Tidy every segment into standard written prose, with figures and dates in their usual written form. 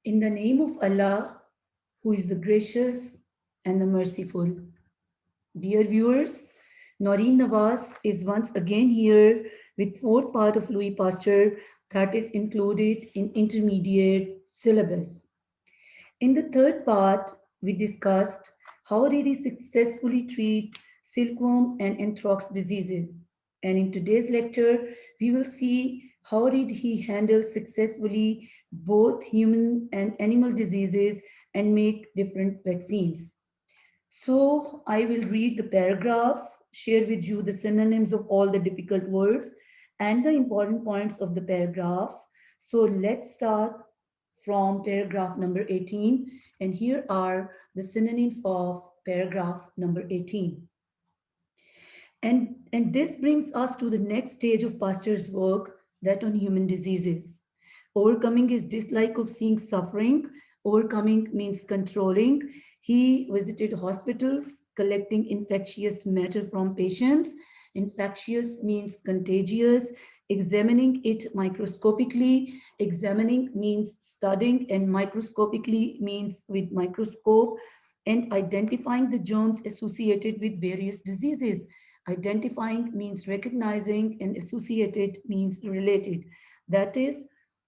In the name of Allah, who is the gracious and the merciful. Dear viewers, Noreen Nawaz is once again here with fourth part of Louis Pasteur that is included in intermediate syllabus. In the third part, we discussed how did he successfully treat silkworm and anthrax diseases. And in today's lecture, we will see how did he handle successfully both human and animal diseases and make different vaccines. So I will read the paragraphs, share with you the synonyms of all the difficult words and the important points of the paragraphs. So let's start from paragraph number 18. And here are the synonyms of paragraph number 18. And this brings us to the next stage of Pasteur's work, that on human diseases. Overcoming his dislike of seeing suffering. Overcoming means controlling. He visited hospitals, collecting infectious matter from patients. Infectious means contagious. Examining it microscopically. Examining means studying, and microscopically means with microscope. And identifying the germs associated with various diseases. Identifying means recognizing, and associated means related. That is,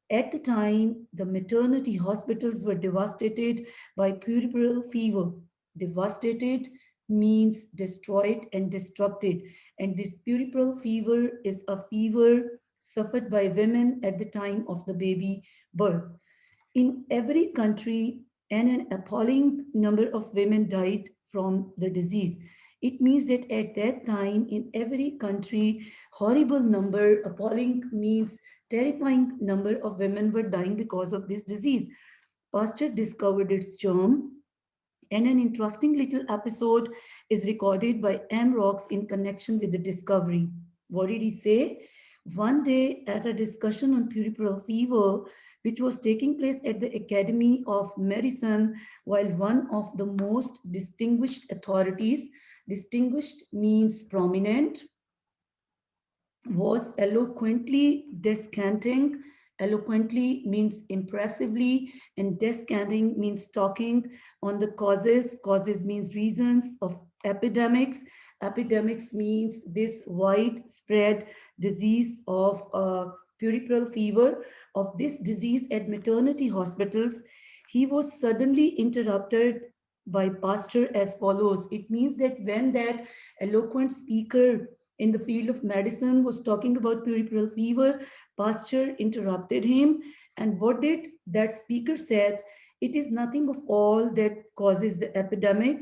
at the time, the maternity hospitals were devastated by puerperal fever. Devastated means destroyed and destructed. And this puerperal fever is a fever suffered by women at the time of the baby birth. In every country, and an appalling number of women died from the disease. It means that at that time, in every country, horrible number, appalling means terrifying number of women were dying because of this disease. Pasteur discovered its germ, and an interesting little episode is recorded by M. Rocks in connection with the discovery. What did he say? One day at a discussion on puerperal fever, which was taking place at the Academy of Medicine, while one of the most distinguished authorities, distinguished means prominent, was eloquently descanting. Eloquently means impressively, and descanting means talking on the causes. Causes means reasons of epidemics. Epidemics means this widespread disease of puerperal fever, of this disease at maternity hospitals. He was suddenly interrupted by Pasteur as follows. It means that when that eloquent speaker in the field of medicine was talking about puerperal fever, Pasteur interrupted him. And what did that speaker said? It is nothing of all that causes the epidemic.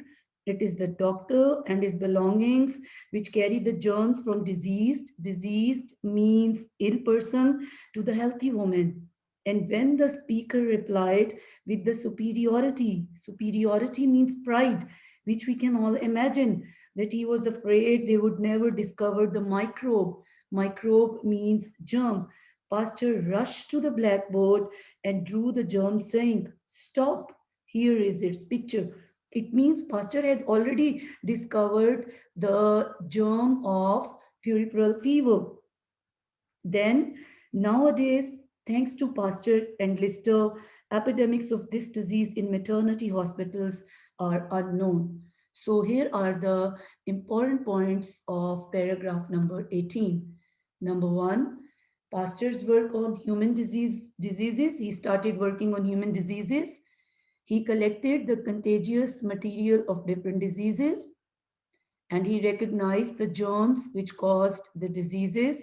It is the doctor and his belongings which carry the germs from diseased. Diseased means ill person to the healthy woman. And when the speaker replied with the superiority, superiority means pride, which we can all imagine, that he was afraid they would never discover the microbe. Microbe means germ. Pasteur rushed to the blackboard and drew the germ, saying, "Stop, here is its picture." It means Pasteur had already discovered the germ of puerperal fever. Then, nowadays, thanks to Pasteur and Lister, epidemics of this disease in maternity hospitals are unknown. So here are the important points of paragraph number 18. Number one, Pasteur's work on diseases. He started working on human diseases. He collected the contagious material of different diseases, and he recognized the germs which caused the diseases,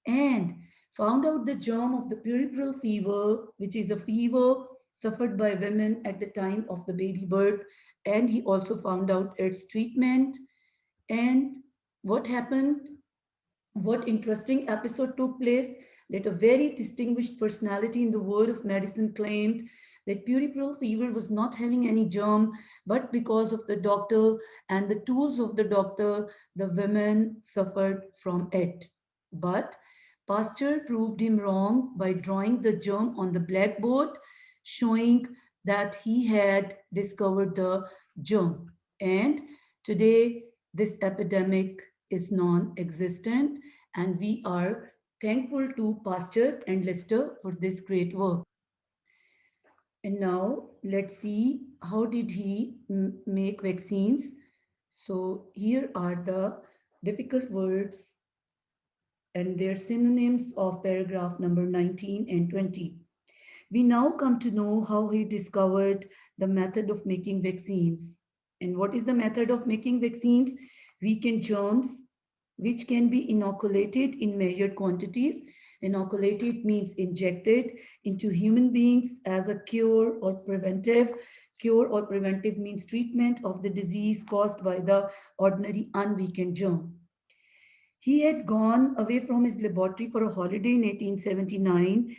and found out the germ of the puerperal fever, which is a fever suffered by women at the time of the baby birth. And he also found out its treatment. And what happened? What interesting episode took place, that a very distinguished personality in the world of medicine claimed that puerperal fever was not having any germ, but because of the doctor and the tools of the doctor, the women suffered from it. But Pasteur proved him wrong by drawing the germ on the blackboard, showing that he had discovered the germ. And today, this epidemic is non-existent, and we are thankful to Pasteur and Lister for this great work. And now let's see how did he make vaccines. So here are the difficult words and their synonyms of paragraph number 19 and 20. We now come to know how he discovered the method of making vaccines. And what is the method of making vaccines? Weakened germs, which can be inoculated in measured quantities. Inoculated means injected into human beings as a cure or preventive. Cure or preventive means treatment of the disease caused by the ordinary unweakened germ. He had gone away from his laboratory for a holiday in 1879.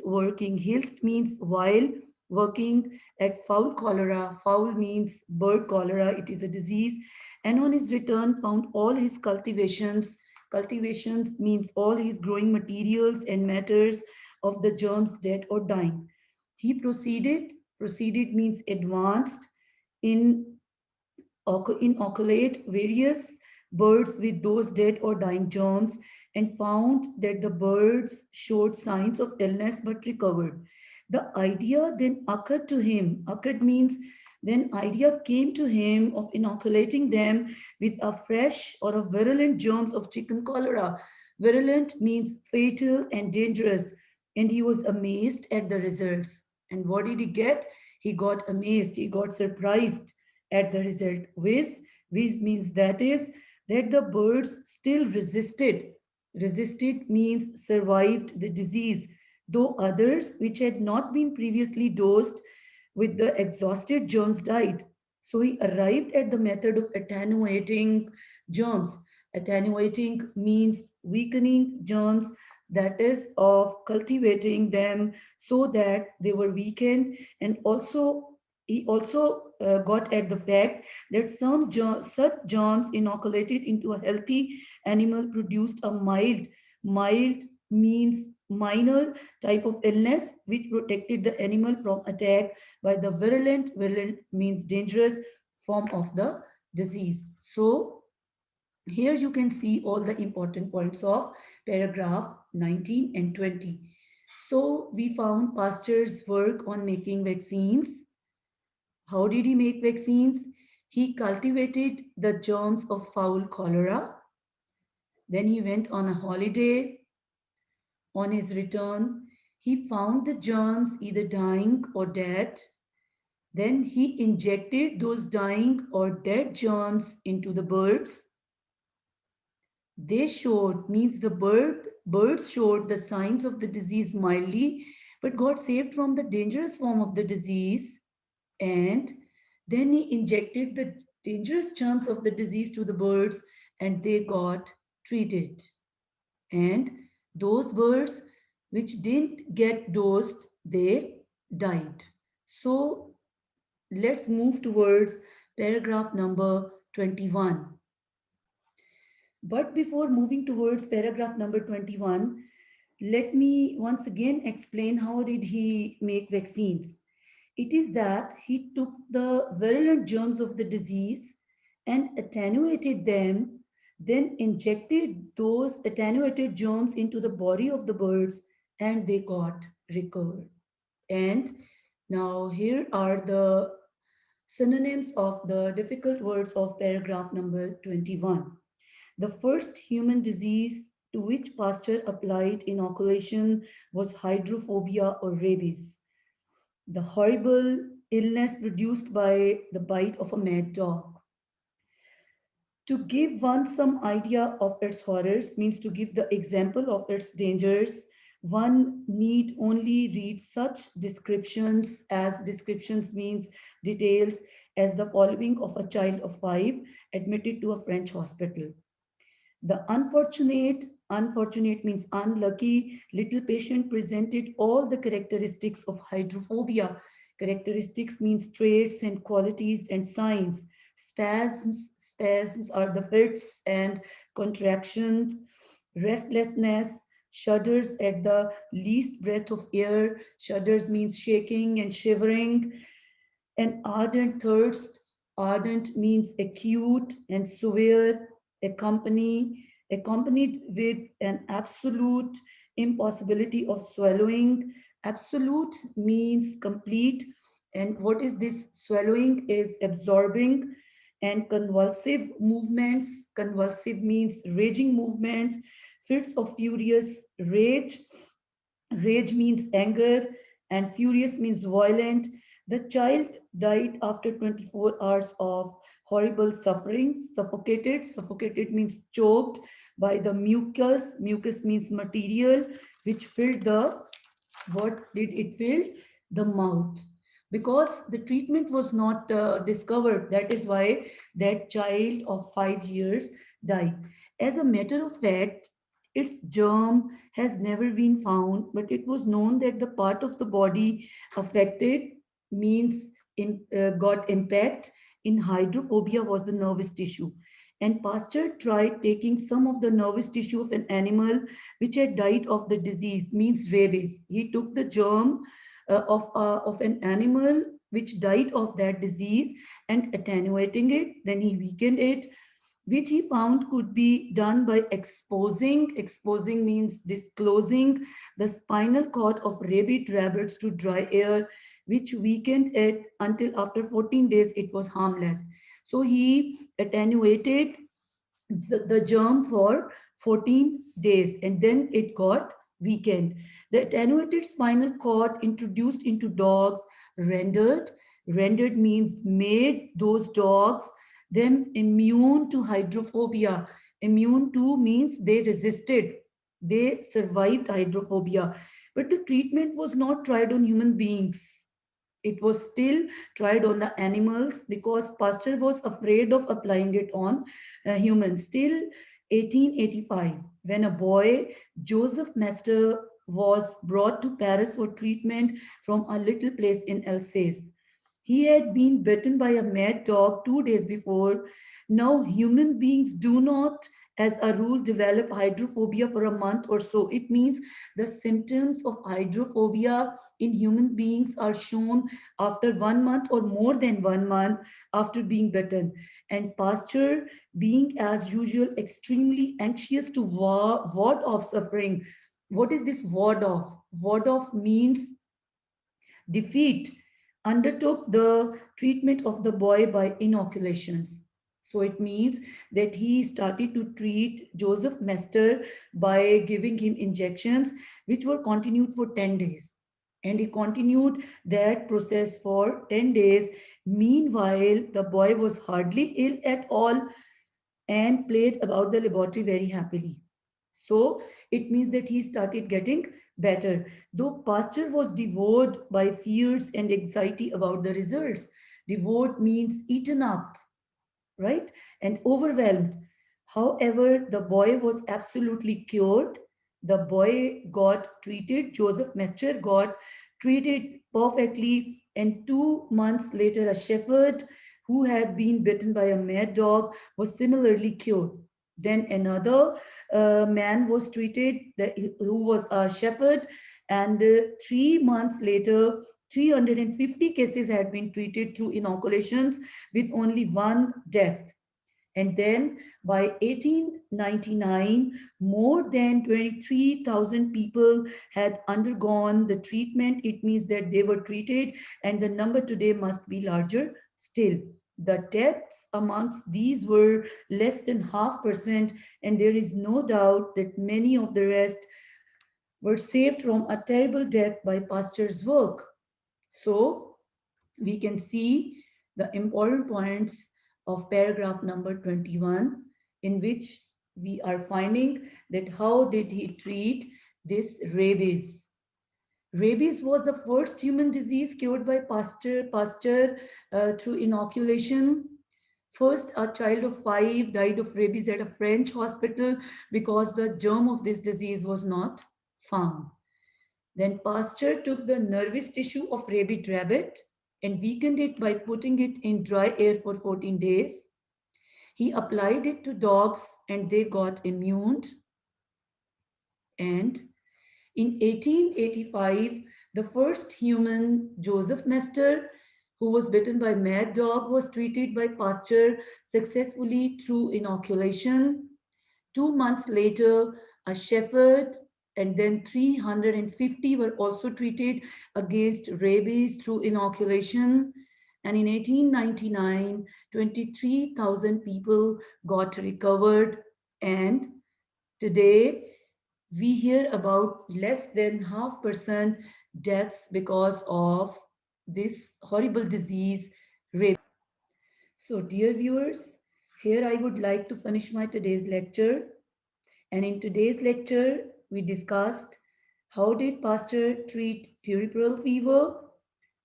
Whilst means while working at fowl cholera. Fowl means bird cholera. It is a disease. And on his return, found all his cultivations. Cultivations means all his growing materials and matters of the germs dead or dying. He proceeded means advanced in inoculate various birds with those dead or dying germs and found that the birds showed signs of illness but recovered. The idea then occurred means then idea came to him of inoculating them with a fresh or a virulent germs of chicken cholera. Virulent means fatal and dangerous, and he was amazed at the results. And what did he get? He got amazed, he got surprised at the result. Whiz means that is that the birds still resisted. Resisted means survived the disease, though others which had not been previously dosed with the exhausted germs died. So he arrived at the method of attenuating germs. Attenuating means weakening germs, that is, of cultivating them so that they were weakened. And also he also got at the fact that such germs inoculated into a healthy animal produced a mild means minor type of illness which protected the animal from attack by the virulent means dangerous form of the disease. So here you can see all the important points of paragraph 19 and 20. So we found Pasteur's work on making vaccines. How did he make vaccines? He cultivated the germs of fowl cholera. Then he went on a holiday. On his return, he found the germs either dying or dead. Then he injected those dying or dead germs into the birds. They showed, means birds showed the signs of the disease mildly, but got saved from the dangerous form of the disease. And then he injected the dangerous germs of the disease to the birds and they got treated. And those birds which didn't get dosed, they died. So let's move towards paragraph number 21. But before moving towards paragraph number 21, let me once again explain how did he make vaccines. It is that he took the virulent germs of the disease and attenuated them, then injected those attenuated germs into the body of the birds and they got recovered. And now here are the synonyms of the difficult words of paragraph number 21. The first human disease to which Pasteur applied inoculation was hydrophobia or rabies, the horrible illness produced by the bite of a mad dog. To give one some idea of its horrors means to give the example of its dangers. One need only read such descriptions means details as the following of a child of 5 admitted to a French hospital. The unfortunate means unlucky, little patient presented all the characteristics of hydrophobia. Characteristics means traits and qualities and signs. Spasms are the fits and contractions. Restlessness, shudders at the least breath of air. Shudders means shaking and shivering. An ardent thirst, ardent means acute and severe, accompanied with an absolute impossibility of swallowing. Absolute means complete. And what is this? Swallowing is absorbing. And convulsive movements. Convulsive means raging movements. Fits of furious rage. Rage means anger, and furious means violent. The child died after 24 hours of horrible suffering, suffocated. Suffocated means choked by the mucus. Mucus means material which filled the, what did it fill? The mouth. Because the treatment was not discovered, that is why that child of 5 years died. As a matter of fact, its germ has never been found, but it was known that the part of the body affected means got impact in hydrophobia was the nervous tissue. And Pasteur tried taking some of the nervous tissue of an animal which had died of the disease, means rabies. He took the germ of an animal which died of that disease and attenuating it, then he weakened it, which he found could be done by exposing. Exposing means disclosing the spinal cord of rabid rabbits to dry air, which weakened it until after 14 days it was harmless. So he attenuated the germ for 14 days and then it got weakened. The attenuated spinal cord introduced into dogs rendered means made those dogs them immune to hydrophobia. Immune to means they resisted, they survived hydrophobia. But the treatment was not tried on human beings. It was still tried on the animals because Pasteur was afraid of applying it on humans. Till 1885, when a boy, Joseph Mester, was brought to Paris for treatment from a little place in Alsace. He had been bitten by a mad dog 2 days before. Now, human beings do not, as a rule, develop hydrophobia for a month or so. It means the symptoms of hydrophobia in human beings are shown after 1 month or more than 1 month after being bitten. And Pasteur, being as usual extremely anxious to ward off suffering. What is this ward off? Ward off means defeat, undertook the treatment of the boy by inoculations. So it means that he started to treat Joseph Mester by giving him injections, which were continued for 10 days. And he continued that process for 10 days. Meanwhile, the boy was hardly ill at all and played about the laboratory very happily. So it means that he started getting better. Though Pasteur was devoured by fears and anxiety about the results. Devoured means eaten up, right? And overwhelmed. However, the boy was absolutely cured. The boy got treated. Joseph Mester got treated perfectly. And 2 months later, a shepherd who had been bitten by a mad dog was similarly cured. Then another man was treated who was a shepherd, and 3 months later, 350 cases had been treated through inoculations with only one death. And then by 1899, more than 23,000 people had undergone the treatment. It means that they were treated, and the number today must be larger still. The deaths amongst these were less than 0.5%, and there is no doubt that many of the rest were saved from a terrible death by Pasteur's work. So we can see the important points of paragraph number 21, in which we are finding that how did he treat this rabies. Rabies was the first human disease cured by Pasteur through inoculation. First, a child of 5 died of rabies at a French hospital because the germ of this disease was not found. Then Pasteur took the nervous tissue of rabid rabbit and weakened it by putting it in dry air for 14 days. He applied it to dogs and they got immune. And in 1885, the first human, Joseph Mester, who was bitten by mad dog, was treated by Pasteur successfully through inoculation. 2 months later, a shepherd and then 350 were also treated against rabies through inoculation. And in 1899, 23,000 people got recovered. And today, we hear about less than 0.5% deaths because of this horrible disease, rabies. So, dear viewers, here I would like to finish my today's lecture. And in today's lecture, we discussed how did Pasteur treat puerperal fever,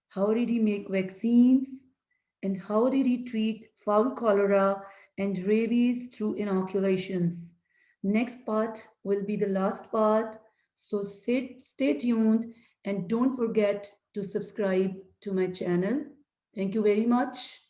how did he make vaccines, and how did he treat fowl cholera and rabies through inoculations. Next part will be the last part, so stay tuned and don't forget to subscribe to my channel. Thank you very much.